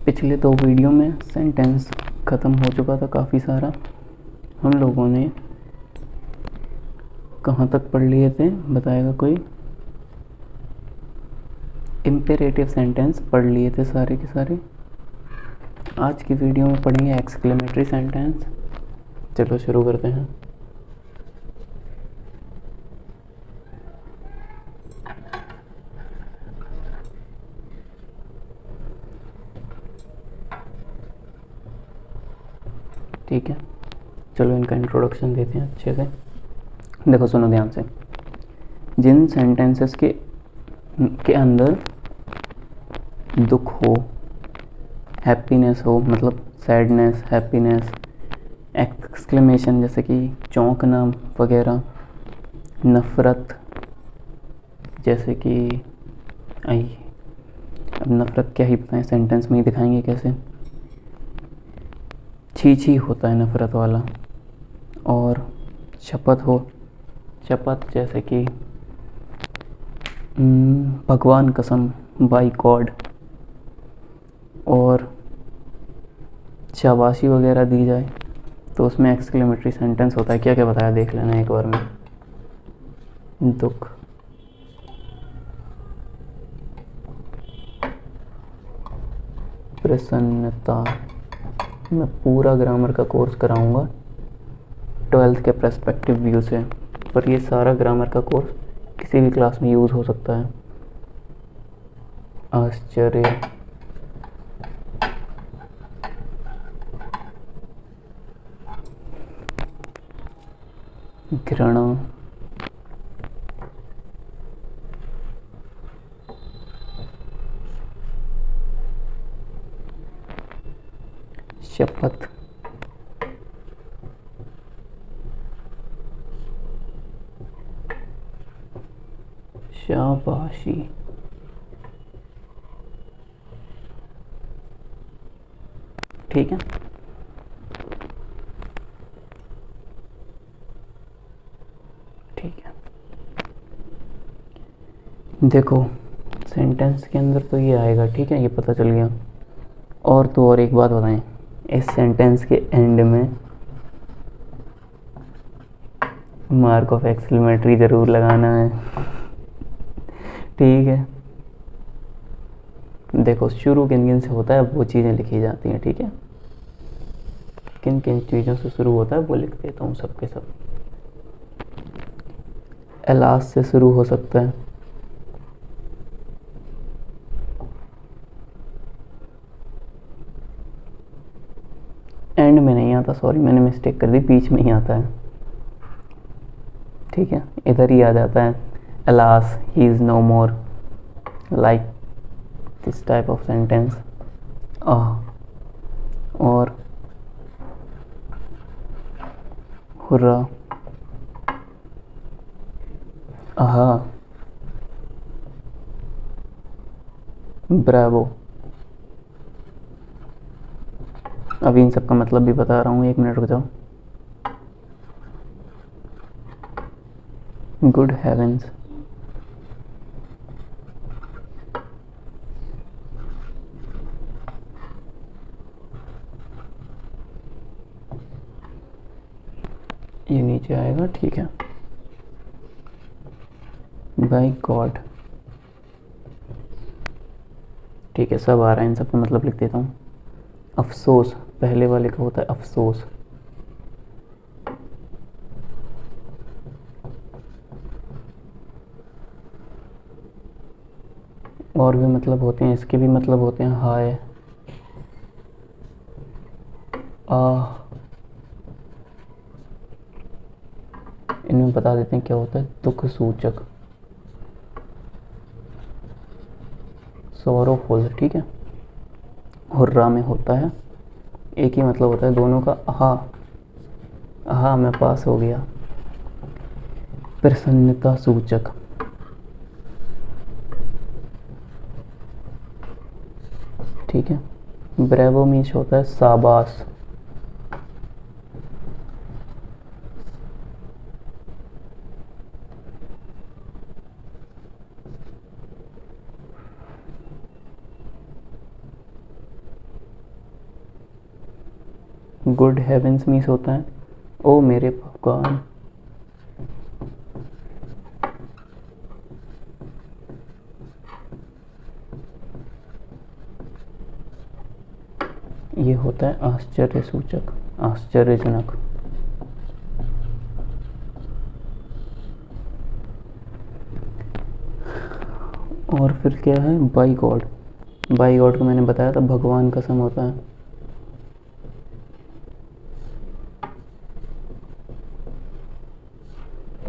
पिछले 2 वीडियो में सेंटेंस ख़त्म हो चुका था काफ़ी सारा। हम लोगों ने कहाँ तक पढ़ लिए थे, बताएगा कोई? इम्पेरेटिव सेंटेंस पढ़ लिए थे सारे के सारे। आज की वीडियो में पढ़ेंगे एक्सक्लेमेटरी सेंटेंस। चलो शुरू करते हैं। ठीक है, चलो इनका इंट्रोडक्शन देते हैं अच्छे से। देखो, सुनो ध्यान से। जिन सेंटेंसेस के अंदर दुख हो, हैप्पीनेस हो, मतलब सैडनेस, हैप्पीनेस, एक्सक्लेमेशन जैसे कि चौंकना वगैरह, नफ़रत जैसे कि अब नफ़रत क्या ही बताएं, सेंटेंस में ही दिखाएंगे कैसे। छी होता है नफ़रत वाला। और शपथ हो, शपथ जैसे कि भगवान कसम, बाय गॉड। और शाबाशी वगैरह दी जाए तो उसमें एक्सक्लेमेटरी सेंटेंस होता है। क्या क्या बताया देख लेना एक बार में। दुख, प्रसन्नता। मैं पूरा ग्रामर का कोर्स कराऊंगा 12th के पर्सपेक्टिव व्यू से, पर ये सारा ग्रामर का कोर्स किसी भी क्लास में यूज़ हो सकता है। आश्चर्य, घृणा, शपथ, शाबाशी, ठीक है। ठीक है, देखो सेंटेंस के अंदर तो ये आएगा, ठीक है, ये पता चल गया। और एक बात बताएं, इस सेंटेंस के एंड में मार्क ऑफ एक्सक्लेमेटरी ज़रूर लगाना है, ठीक है। देखो शुरू किन किन से होता है वो चीज़ें लिखी जाती हैं, ठीक है। किन किन चीज़ों से शुरू होता है वो लिख देता हूँ सब के सब। एलास से शुरू हो सकता है, एंड में नहीं आता, सॉरी मैंने मिस्टेक कर दी, बीच में ही आता है, ठीक है। इधर ही आ जाता है alas, he is no more, like this type of sentence. और हुर्रा, आहा, ब्रावो। अभी इन सब का मतलब भी बता रहा हूँ, 1 मिनट रुक जाओ। गुड हेवेंस, ये नीचे आएगा, ठीक है। बाय गॉड, ठीक है, सब आ रहा है, इन सब का मतलब लिख देता हूँ। अफसोस, पहले वाले का होता है अफसोस। और भी मतलब होते हैं, इसके भी मतलब होते हैं हाय, इनमें बता देते हैं क्या होता है। दुख सूचक, सोरोफुल, ठीक है। हुर्रा में होता है, एक ही मतलब होता है दोनों का, आहा, आहा मैं पास हो गया। प्रसन्नता सूचक, ठीक है। ब्रेवो मीन्स होता है शाबाश। गुड हेवेंस मीन्स होता है ओ मेरे भगवान। ये होता है आश्चर्य सूचक, आश्चर्यजनक। और फिर क्या है, बाई गॉड। बाई गॉड को मैंने बताया था भगवान कसम होता है।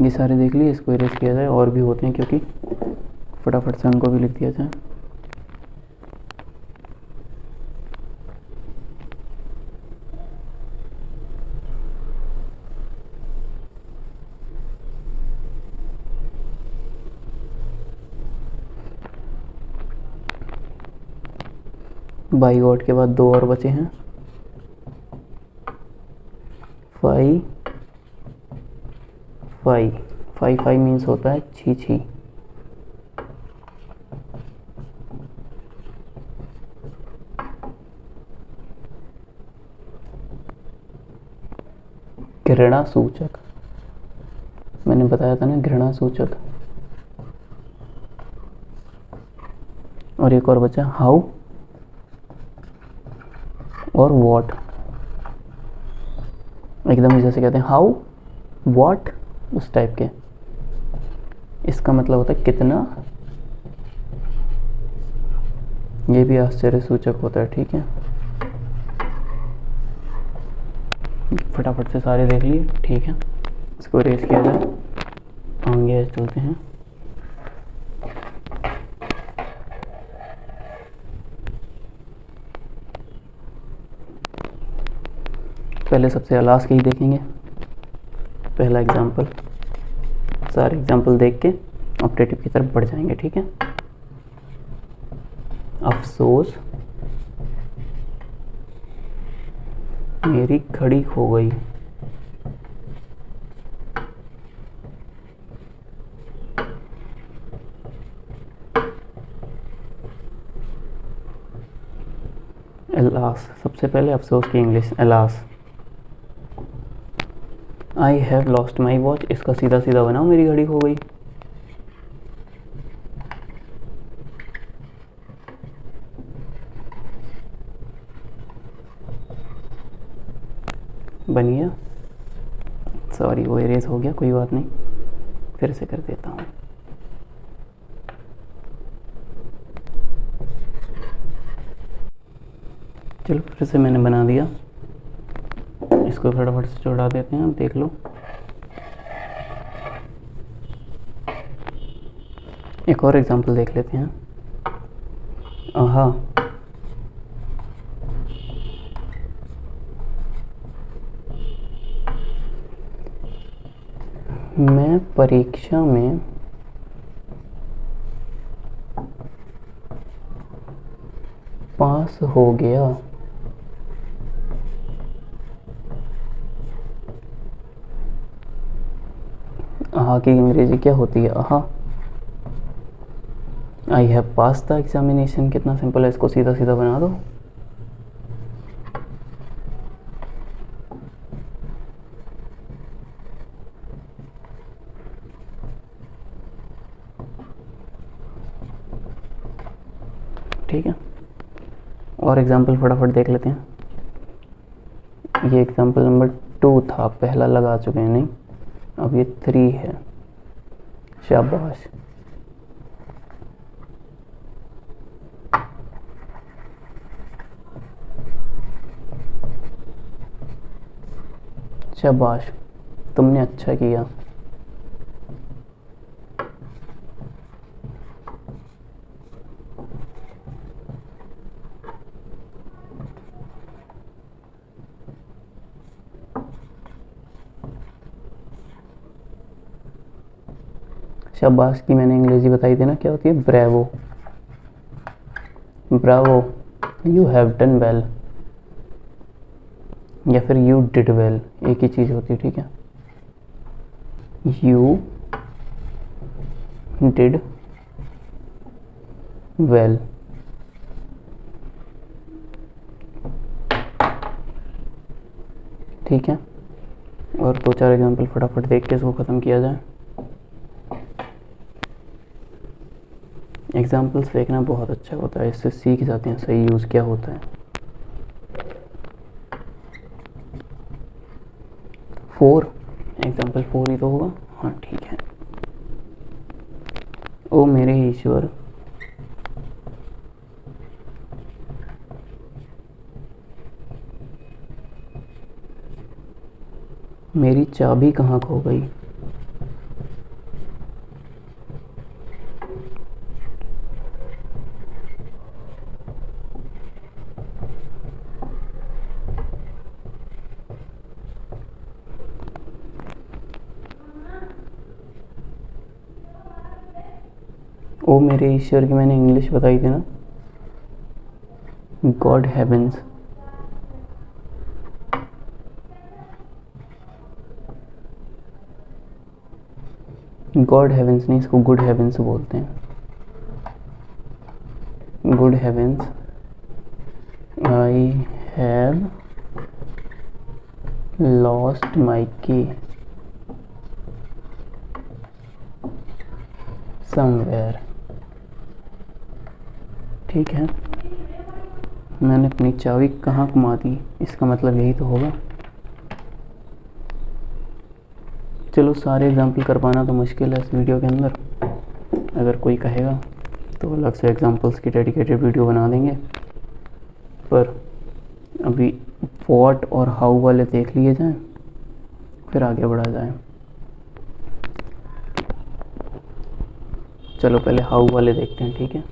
ये सारे देख लिए, इसको इरेज किया जाए, और भी होते हैं क्योंकि फटाफट से उनको भी लिख दिया जाए। बाई गॉड के बाद दो और बचे हैं, fie fie. Fie fie means होता है छी छी। घृणा सूचक, मैंने बताया था ना घृणा सूचक। और एक और बचा हाउ और वॉट। एकदम जैसे कहते हैं हाउ वॉट, उस टाइप के। इसका मतलब होता है कितना। ये भी आश्चर्य सूचक होता है, ठीक है। फटाफट से सारे देख लिए, ठीक है। इसको रेस किया जाए, आगे चलते हैं। पहले सबसे अलास के ही देखेंगे, पहला एग्जाम्पल। सारे एग्जाम्पल देख के ऑप्टेटिव की तरफ बढ़ जाएंगे, ठीक है। अफसोस मेरी घड़ी खो गई। अलास, सबसे पहले अफसोस की English alas. I have lost my watch, इसका सीधा सीधा बनाओ मेरी घड़ी खो गई। बन गया, सॉरी वो इरेज हो गया, कोई बात नहीं, फिर से कर देता हूँ। चलो फिर से मैंने बना दिया, इसको फटाफट से जोड़ा देते हैं, देख लो। एक और एग्जांपल देख लेते हैं। आहा, मैं परीक्षा में पास हो गया। आहा की अंग्रेजी क्या होती है, आहा। I have pass the examination, कितना सिंपल है, इसको सीधा सीधा बना दो। ठीक है, और एग्जाम्पल फटाफट देख लेते हैं। ये एग्जाम्पल नंबर 2 था, पहला लगा चुके हैं, नहीं अब ये 3 है। शाबाश। शाबाश, तुमने अच्छा किया। शाबाश की मैंने अंग्रेजी बताई थी ना, क्या होती है, bravo. Bravo, you have done well, या फिर यू डिड वेल, एक ही चीज होती है, ठीक है। You did well. ठीक है, और 2-4 एग्जाम्पल फटाफट देख के इसको ख़त्म किया जाए। एग्जाम्पल्स देखना बहुत अच्छा होता है, इससे सीख जाते हैं सही यूज़ क्या होता है। 4 एग्जाम्पल 4 ही तो होगा, हाँ ठीक है। ओ मेरे ईश्वर, मेरी चाबी कहाँ खो गई। ओ मेरे ईश्वर की मैंने इंग्लिश बताई थी ना, गॉड हेवेंस। गॉड हेवेंस नहीं, इसको गुड हेवेंस बोलते हैं। Good heavens, I have lost my key somewhere. ठीक है, मैंने अपनी चाबी कहाँ घुमा दी, इसका मतलब यही तो होगा। चलो सारे एग्जाम्पल कर पाना तो मुश्किल है इस वीडियो के अंदर, अगर कोई कहेगा तो अलग से एग्जाम्पल्स की डेडिकेटेड वीडियो बना देंगे, पर अभी व्हाट और हाउ वाले देख लिए जाएं, फिर आगे बढ़ा जाए। चलो पहले हाउ वाले देखते हैं, ठीक है।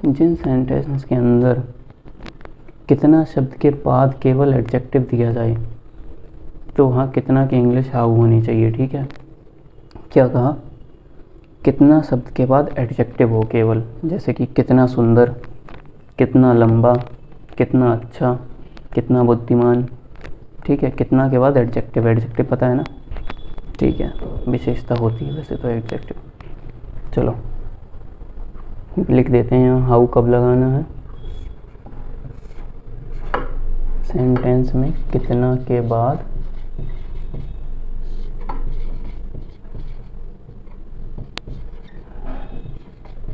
जिन सेंटेंस के अंदर कितना शब्द के बाद केवल एडजेक्टिव दिया जाए तो वहाँ कितना की इंग्लिश हाउ होनी चाहिए, ठीक है। क्या कहा, कितना शब्द के बाद एडजेक्टिव हो केवल, जैसे कि कितना सुंदर, कितना लंबा, कितना अच्छा, कितना बुद्धिमान, ठीक है। कितना के बाद एडजेक्टिव, एडजेक्टिव पता है ना, ठीक है, विशेषता होती है वैसे तो एडजेक्टिव। चलो लिख देते हैं यहाँ हाउ कब लगाना है, सेंटेंस में कितना के बाद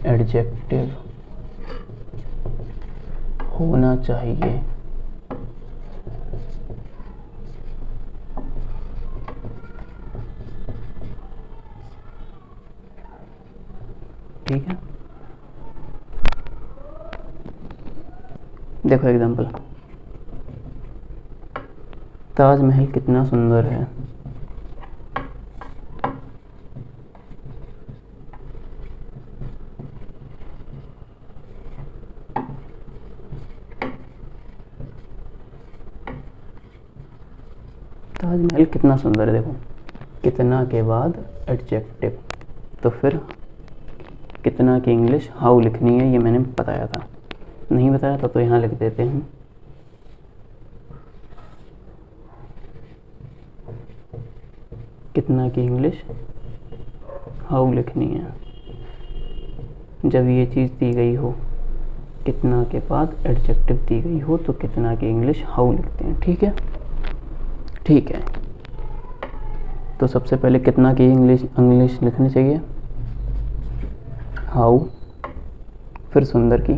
एडजेक्टिव होना चाहिए। ठीक है, देखो एग्जांपल, ताजमहल कितना सुंदर है। ताजमहल कितना सुंदर है, देखो कितना के बाद एडजेक्टिव, तो फिर कितना की इंग्लिश हाउ लिखनी है, ये मैंने बताया था। नहीं बताया था तो यहाँ लिख देते हैं, कितना की इंग्लिश हाउ लिखनी है। जब ये चीज़ दी गई हो, कितना के बाद एडजेक्टिव दी गई हो, तो कितना की इंग्लिश हाउ लिखते हैं, ठीक है। ठीक है, तो सबसे पहले कितना की इंग्लिश लिखनी चाहिए हाउ, फिर सुंदर की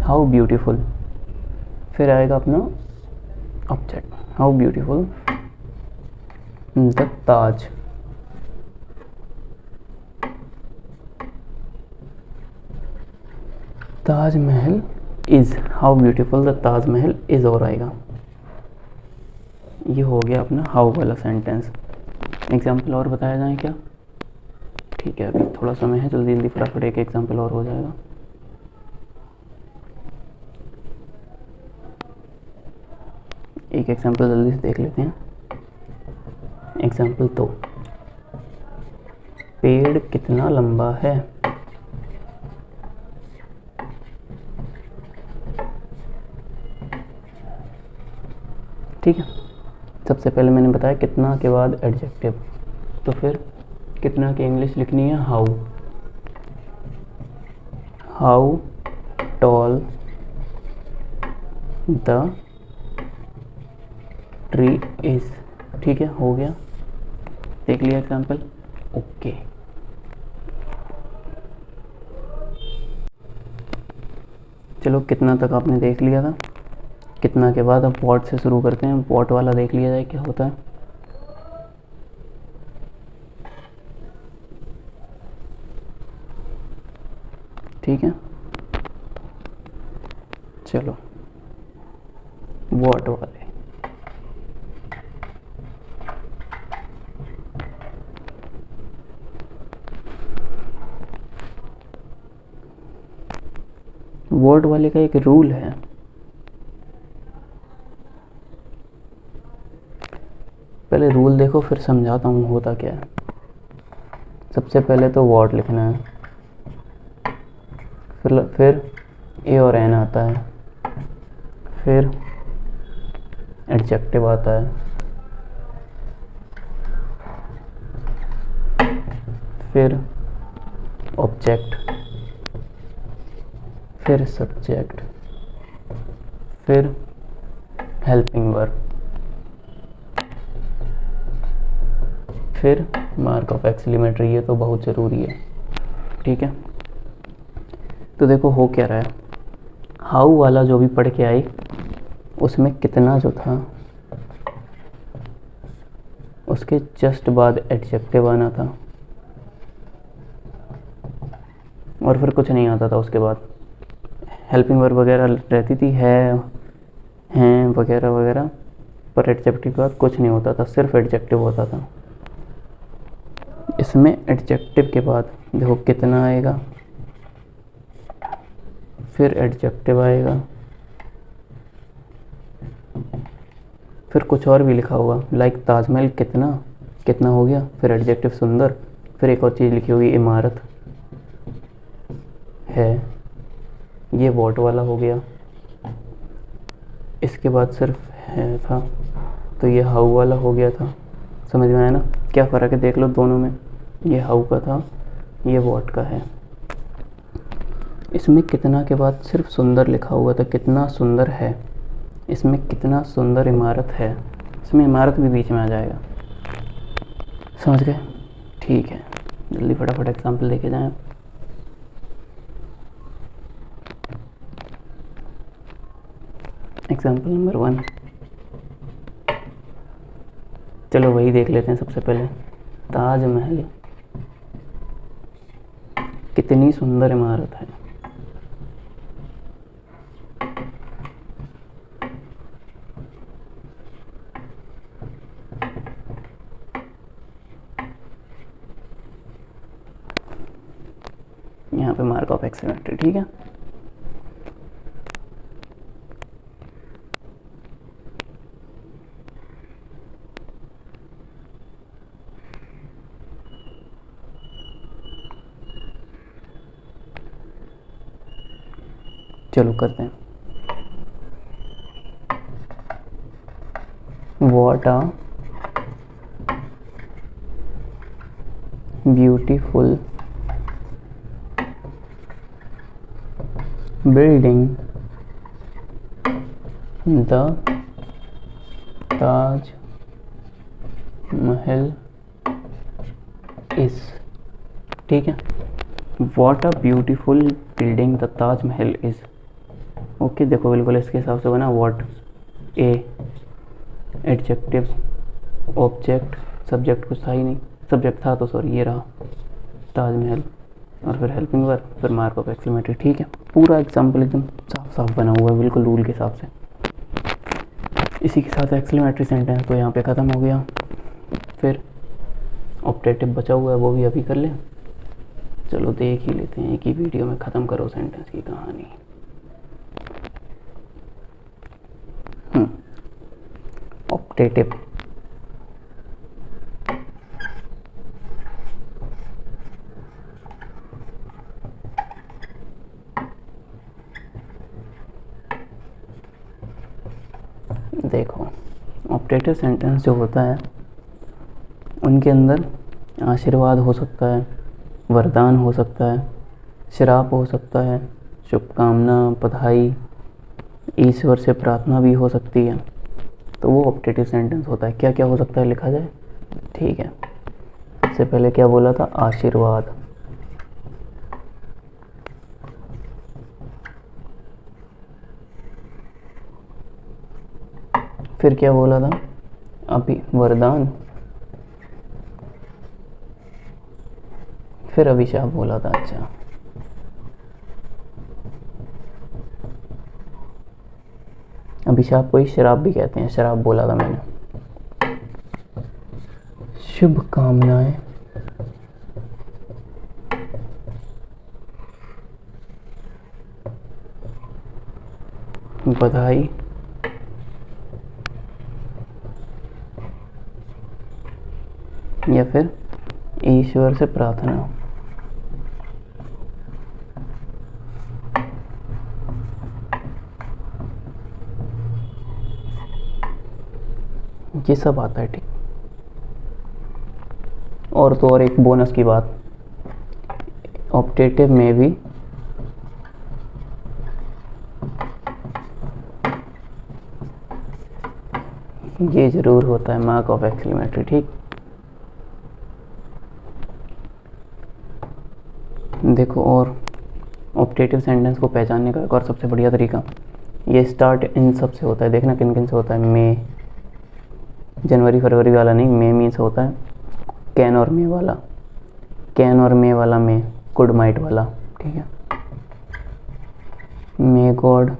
हाउ ब्यूटीफुल, फिर आएगा अपना object, how beautiful the Taj, Taj Mahal is, how beautiful the Taj Mahal is, और आएगा। ये हो गया अपना हाउ वाला सेंटेंस। एग्जाम्पल और बताया जाए क्या, ठीक है, अभी थोड़ा समय है, जल्दी जल्दी फटाफट एक एग्जाम्पल और हो जाएगा। एक एग्जाम्पल जल्दी से देख लेते हैं। एग्जाम्पल तो, पेड़ कितना लंबा है। ठीक है, सबसे पहले मैंने बताया कितना के बाद एडजेक्टिव, तो फिर कितना की इंग्लिश लिखनी है, how. How tall the tree is. ठीक है, हो गया, देख लिया एग्जाम्पल। ओके, चलो कितना तक आपने देख लिया था। कितना के बाद अब व्हाट से शुरू करते हैं। व्हाट वाला देख लिया जाए क्या होता है। ठीक है, चलो व्हाट वाले। व्हाट वाले का एक रूल है। पहले रूल देखो फिर समझाता हूँ होता क्या है। सबसे पहले तो व्हाट लिखना है, फिर ए और एन आता है, फिर एडजेक्टिव आता है, फिर ऑब्जेक्ट, फिर सब्जेक्ट, फिर हेल्पिंग वर्ब, फिर मार्क ऑफ एक्सक्लेमेटरी। ये तो बहुत ज़रूरी है। ठीक है, तो देखो हो क्या रहा है। हाउ वाला जो भी पढ़ के आई उसमें कितना जो था उसके जस्ट बाद एडजेक्टिव आना था और फिर कुछ नहीं आता था। उसके बाद हेल्पिंग वर्ब वगैरह रहती थी, है, हैं वगैरह वगैरह, पर एडजेक्टिव के बाद कुछ नहीं होता था, सिर्फ एडजेक्टिव होता था। इसमें एडजेक्टिव के बाद देखो कितना आएगा, फिर एडजेक्टिव आएगा, फिर कुछ और भी लिखा होगा, लाइक ताजमहल कितना, कितना हो गया, फिर एडजेक्टिव सुंदर, फिर एक और चीज़ लिखी होगी इमारत है, ये वॉट वाला हो गया। इसके बाद सिर्फ है था तो ये हाउ वाला हो गया था। समझ में आया ना क्या फ़र्क है, देख लो दोनों में। ये हाउ का था, ये वॉट का है। इसमें कितना के बाद सिर्फ सुंदर लिखा हुआ था, कितना सुंदर है। इसमें कितना सुंदर इमारत है, इसमें इमारत भी बीच में आ जाएगा। समझ गए? ठीक है, जल्दी फटाफट एग्जाम्पल लेके जाएं। एग्जाम्पल नंबर 1, चलो वही देख लेते हैं सबसे पहले। ताजमहल कितनी सुंदर इमारत है। यहाँ पे मार्क ऑफ एक्सक्लेमेटरी। ठीक है, चलो करते हैं। What a beautiful building the Taj Mahal is। ठीक है, What a beautiful building the Taj Mahal is। Okay, देखो बिल्कुल इसके हिसाब से बना। What, A, adjective, object, subject कुछ था ही नहीं, सब्जेक्ट था तो सॉरी ये रहा ताजमहल, और फिर हेल्पिंग वर्ब, फिर मार्क ऑफ एक्सक्लेमेटरी। ठीक है, पूरा एग्जाम्पल एकदम साफ साफ बना हुआ है बिल्कुल रूल के हिसाब से। इसी के साथ एक्सक्लेमेटरी सेंटेंस तो यहाँ पे ख़त्म हो गया। फिर ऑप्टेटिव बचा हुआ है, वो भी अभी कर लें। चलो देख ही लेते हैं, एक ही वीडियो में ख़त्म करो सेंटेंस की कहानी। ऑप्टेटिव, देखो ऑप्टेटिव सेंटेंस जो होता है उनके अंदर आशीर्वाद हो सकता है, वरदान हो सकता है, श्राप हो सकता है, शुभकामना, बधाई, ईश्वर से प्रार्थना भी हो सकती है। तो वो ऑप्टेटिव सेंटेंस होता है। क्या क्या हो सकता है लिखा जाए, ठीक है। इससे पहले क्या बोला था, आशीर्वाद, फिर क्या बोला था, अभी वरदान, फिर अभिशाप बोला था। अच्छा, अभिशाप को ही श्राप भी कहते हैं, श्राप बोला था मैंने। शुभकामनाएं, बधाई, या फिर ईश्वर से प्रार्थना। ये सब आता है, ठीक। और तो और एक बोनस की बात, ऑप्टेटिव में भी ये जरूर होता है, मार्क ऑफ एक्सक्लेमेटरी, ठीक। देखो, और ऑप्टेटिव सेंटेंस को पहचानने का एक और सबसे बढ़िया तरीका, ये स्टार्ट इन सब से होता है। देखना किन किन से होता है। मे, जनवरी फरवरी वाला नहीं, मे मीन से होता है। कैन और मे वाला, कैन और मे वाला मे, गुड माइट वाला, ठीक है। May God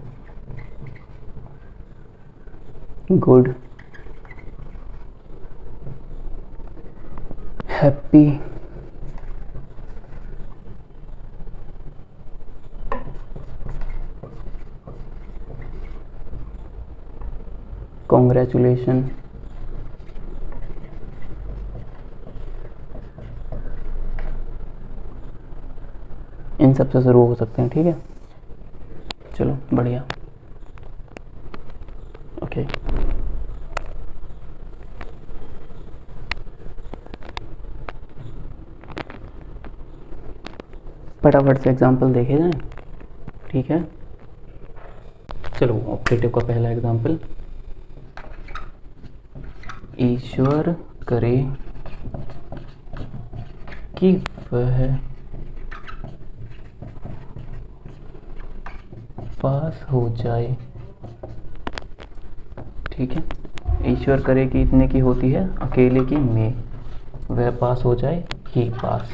good happy congratulation, इन सब से शुरू हो सकते हैं, ठीक है। चलो बढ़िया, ओके। फटाफट से एग्जाम्पल देखे जाएं, ठीक है। चलो, ऑप्टेटिव का पहला एग्जाम्पल, ईश्वर करे कि वह पास हो जाए, ठीक है। ईश्वर करे कि इतने की होती है, अकेले की में, वह पास हो जाए, ही पास,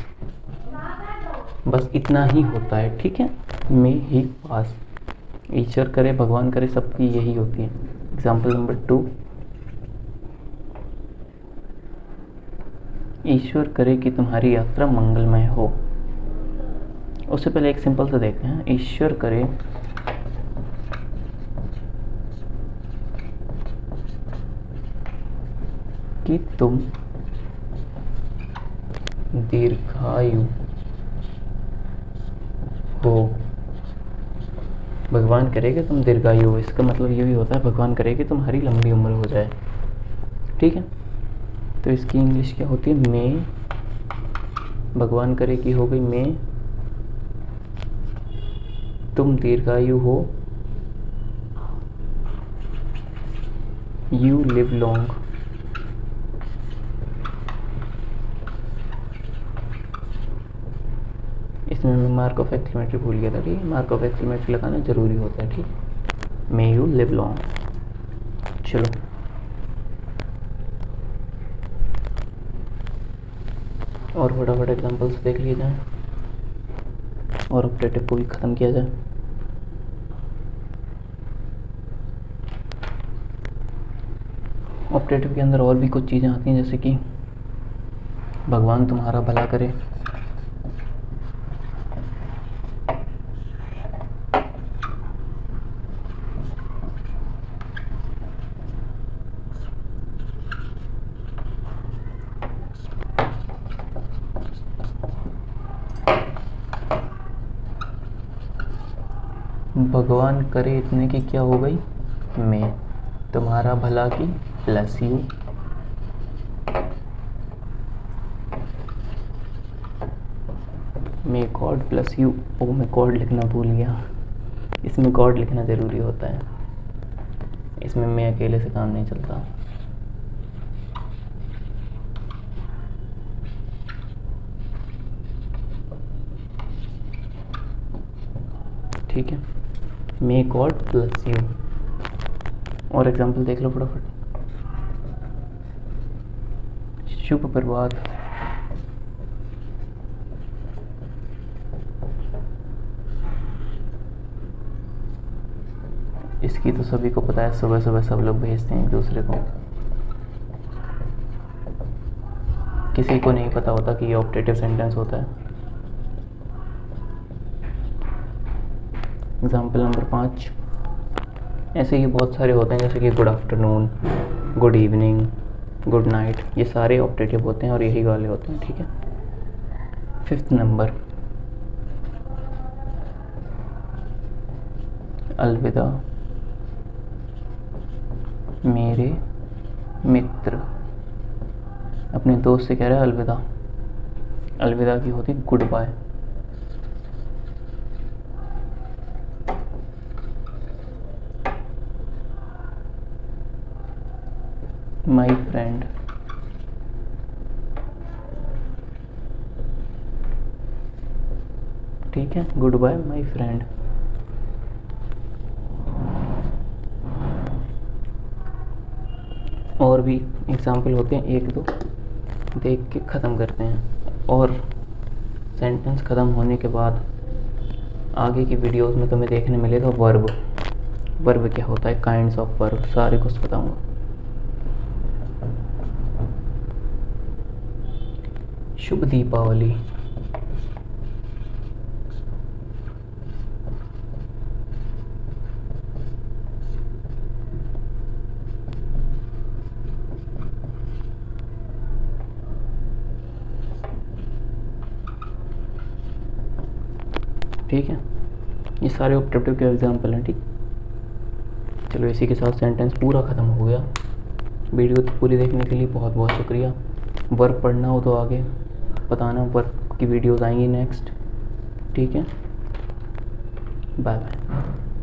बस इतना ही होता है, ठीक है। में ही पास, ईश्वर करे, भगवान करे, सबकी यही होती है। एग्जाम्पल नंबर 2, ईश्वर करे कि तुम्हारी यात्रा मंगलमय हो। उससे पहले एक सिंपल सा देखते हैं, ईश्वर करे कि तुम दीर्घायु हो। भगवान करे कि तुम दीर्घायु हो, इसका मतलब ये भी होता है भगवान करे कि तुम्हारी लंबी उम्र हो जाए, ठीक है। तो इसकी इंग्लिश क्या होती है, मे, भगवान करे कि हो गई मे तुम दीर्घायु हो, यू लिव लॉन्ग। इसमें मैं मार्क ऑफ एक्सक्लेमेटरी भूल गया था, ठीक है। मार्क ऑफ एक्सक्लेमेटरी लगाना जरूरी होता है, ठीक। May you live long. चलो, और फटाफट एग्जाम्पल्स देख लिए जाएं और ऑप्टेटिव को भी ख़त्म किया जाए। ऑप्टेटिव के अंदर और भी कुछ चीज़ें आती हैं, जैसे कि भगवान तुम्हारा भला करे, भगवान करे इतने की क्या हो गई, मैं तुम्हारा भला की, bless you. May God bless you. ओ मैं गॉड लिखना भूल गया, इसमें गॉड लिखना ज़रूरी होता है, इसमें मैं अकेले से काम नहीं चलता। ठीक है, मे गॉड ब्लेस यू। और एग्जाम्पल देख लो फटाफट। शुभ प्रभात। इसकी तो सभी को पता है, सुबह सुबह सब लोग भेजते हैं एक दूसरे को। किसी को नहीं पता होता कि ये ऑप्टेटिव सेंटेंस होता है। एग्जाम्पल नंबर 5, ऐसे ही बहुत सारे होते हैं, जैसे कि good afternoon, good evening, good night, ये सारे ऑप्टेटिव होते हैं और यही वाले होते हैं। ठीक है, 5th नंबर, अलविदा मेरे मित्र। अपने दोस्त से कह रहा है अलविदा, अलविदा की होती गुड बाय। माई फ्रेंड, ठीक है, गुड बाय माई फ्रेंड। और भी एग्जाम्पल होते हैं, एक दो देख के ख़त्म करते हैं। और सेंटेंस ख़त्म होने के बाद आगे की वीडियोस में तुम्हें देखने मिलेगा वर्ब। वर्ब क्या होता है, काइंड्स ऑफ वर्ब, सारे कुछ बताऊंगा। शुभ दीपावली। ठीक है, ये सारे ऑप्टेटिव के एग्जाम्पल हैं। ठीक, चलो इसी के साथ सेंटेंस पूरा ख़त्म हो गया। वीडियो पूरी देखने के लिए बहुत बहुत शुक्रिया। वर्क पढ़ना हो तो आगे बताना, वर्क की वीडियोस आएंगी नेक्स्ट। ठीक है, बाय बाय।